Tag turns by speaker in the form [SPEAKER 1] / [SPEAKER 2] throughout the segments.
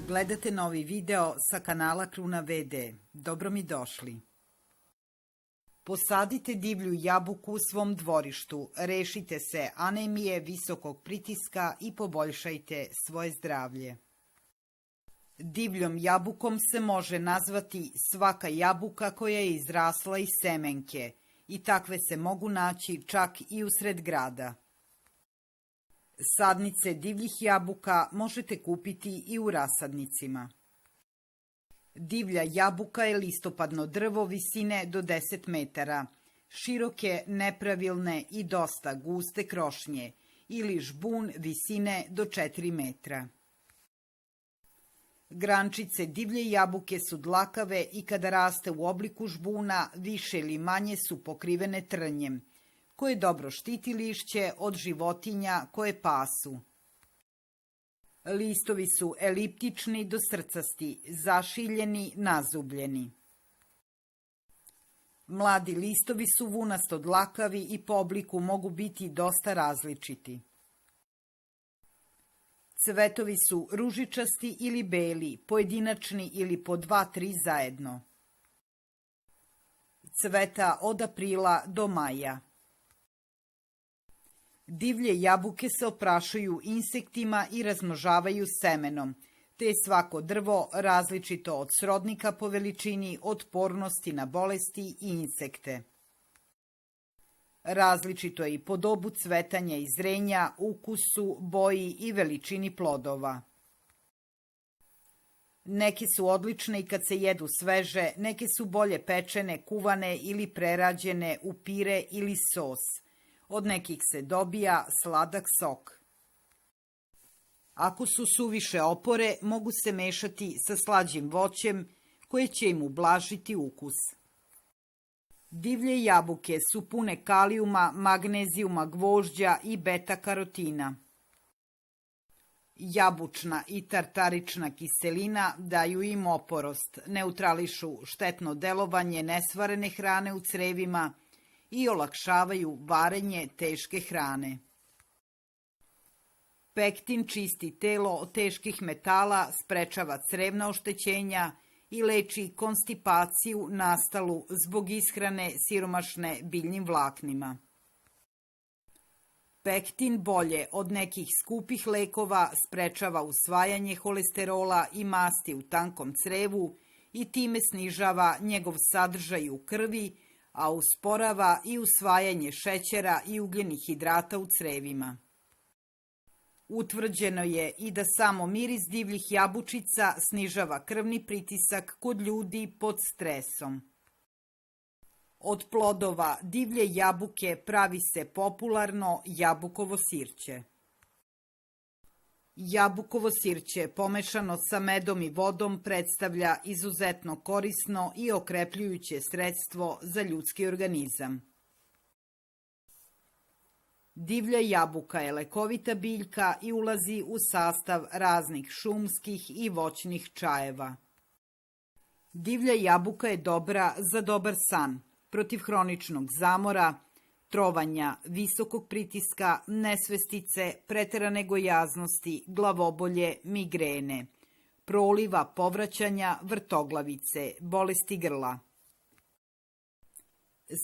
[SPEAKER 1] Gledate novi video sa kanala Kruna VD. Dobro mi došli. Posadite divlju jabuku u svom dvorištu, rešite se anemije, visokog pritiska i poboljšajte svoje zdravlje. Divljom jabukom se može nazvati svaka jabuka koja je izrasla iz semenke i takve se mogu naći čak i usred grada. Sadnice divljih jabuka možete kupiti i u rasadnicima. Divlja jabuka je listopadno drvo visine do 10 metara, široke, nepravilne i dosta guste krošnje ili žbun visine do 4 metra. Grančice divlje jabuke su dlakave i kada raste u obliku žbuna više ili manje su pokrivene trnjem, koje dobro štiti lišće od životinja koje pasu. Listovi su eliptični do srcasti, zašiljeni, nazubljeni. Mladi listovi su vunasto dlakavi i po obliku mogu biti dosta različiti. Cvetovi su ružičasti ili beli, pojedinačni ili po 2-3 zajedno. Cveta od aprila do maja. Divlje jabuke se oprašuju insektima i razmnožavaju semenom, te je svako drvo različito od srodnika po veličini, otpornosti na bolesti i insekte. Različito je i po dobu cvetanja i zrenja, ukusu, boji i veličini plodova. Neke su odlične i kad se jedu sveže, neke su bolje pečene, kuvane ili prerađene u pire ili sos. Od nekih se dobija sladak sok. Ako su suviše opore, mogu se mešati sa slađim voćem koje će im ublažiti ukus. Divlje jabuke su pune kalijuma, magnezijuma, gvožđa i beta-karotina. Jabučna i tartarična kiselina daju im oporost, neutrališu štetno delovanje nesvarene hrane u crevima i olakšavaju varenje teške hrane. Pektin čisti telo od teških metala, sprečava crevna oštećenja i leči konstipaciju nastalu zbog ishrane siromašne biljnim vlaknima. Pektin bolje od nekih skupih lekova sprečava usvajanje holesterola i masti u tankom crevu i time snižava njegov sadržaj u krvi, a usporava i usvajanje šećera i ugljenih hidrata u crevima. Utvrđeno je i da samo miris divljih jabučica snižava krvni pritisak kod ljudi pod stresom. Od plodova divlje jabuke pravi se popularno jabukovo sirće. Jabukovo sirće pomešano sa medom i vodom predstavlja izuzetno korisno i okrepljujuće sredstvo za ljudski organizam. Divlja jabuka je lekovita biljka i ulazi u sastav raznih šumskih i voćnih čajeva. Divlja jabuka je dobra za dobar san, protiv hroničnog zamora, trovanja, visokog pritiska, nesvestice, preterane gojaznosti, glavobolje, migrene, proliva, povraćanja, vrtoglavice, bolesti grla.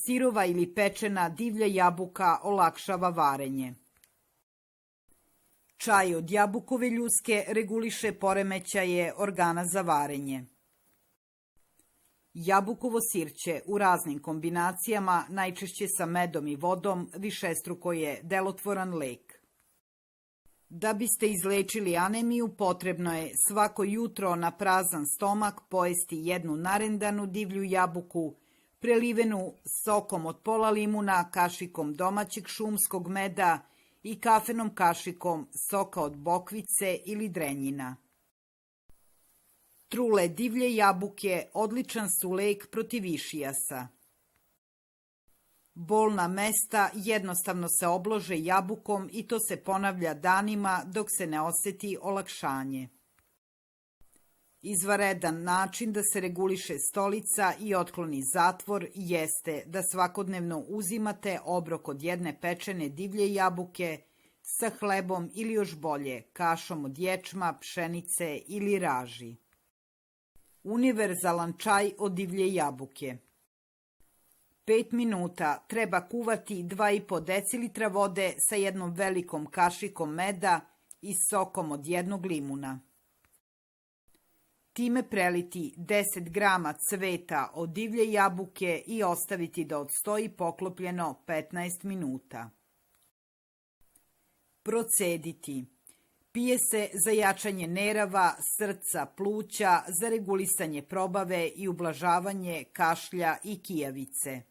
[SPEAKER 1] Sirova ili pečena divlja jabuka olakšava varenje. Čaj od jabukove ljuske reguliše poremećaje organa za varenje. Jabukovo sirće u raznim kombinacijama, najčešće sa medom i vodom, višestruko je delotvoran lek. Da biste izlečili anemiju, potrebno je svako jutro na prazan stomak pojesti jednu narendanu divlju jabuku, prelivenu sokom od pola limuna, kašikom domaćeg šumskog meda i kafenom kašikom soka od bokvice ili drenjina. Trule divlje jabuke odličan su lek protiv išijasa. Bolna mesta jednostavno se oblože jabukom i to se ponavlja danima dok se ne oseti olakšanje. Izvanredan način da se reguliše stolica i otkloni zatvor jeste da svakodnevno uzimate obrok od jedne pečene divlje jabuke sa hlebom ili još bolje, kašom od ječma, pšenice ili raži. Univerzalan čaj od divlje jabuke. 5 minuta treba kuvati 2,5 decilitra vode sa jednom velikom kašikom meda i sokom od jednog limuna. Time preliti 10 grama cveta od divlje jabuke i ostaviti da odstoji poklopljeno 15 minuta. Procediti. Pije se za jačanje nerava, srca, pluća, za regulisanje probave i ublažavanje kašlja i kijavice.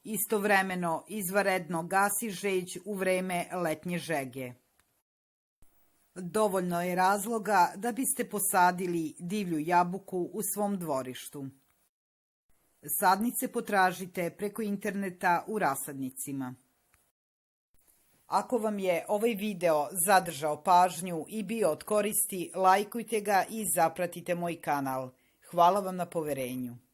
[SPEAKER 1] Istovremeno izvanredno gasi žeđ u vreme letnje žege. Dovoljno je razloga da biste posadili divlju jabuku u svom dvorištu. Sadnice potražite preko interneta u rasadnicima. Ako vam je ovaj video zadržao pažnju i bio od koristi, lajkujte ga i zapratite moj kanal. Hvala vam na poverenju.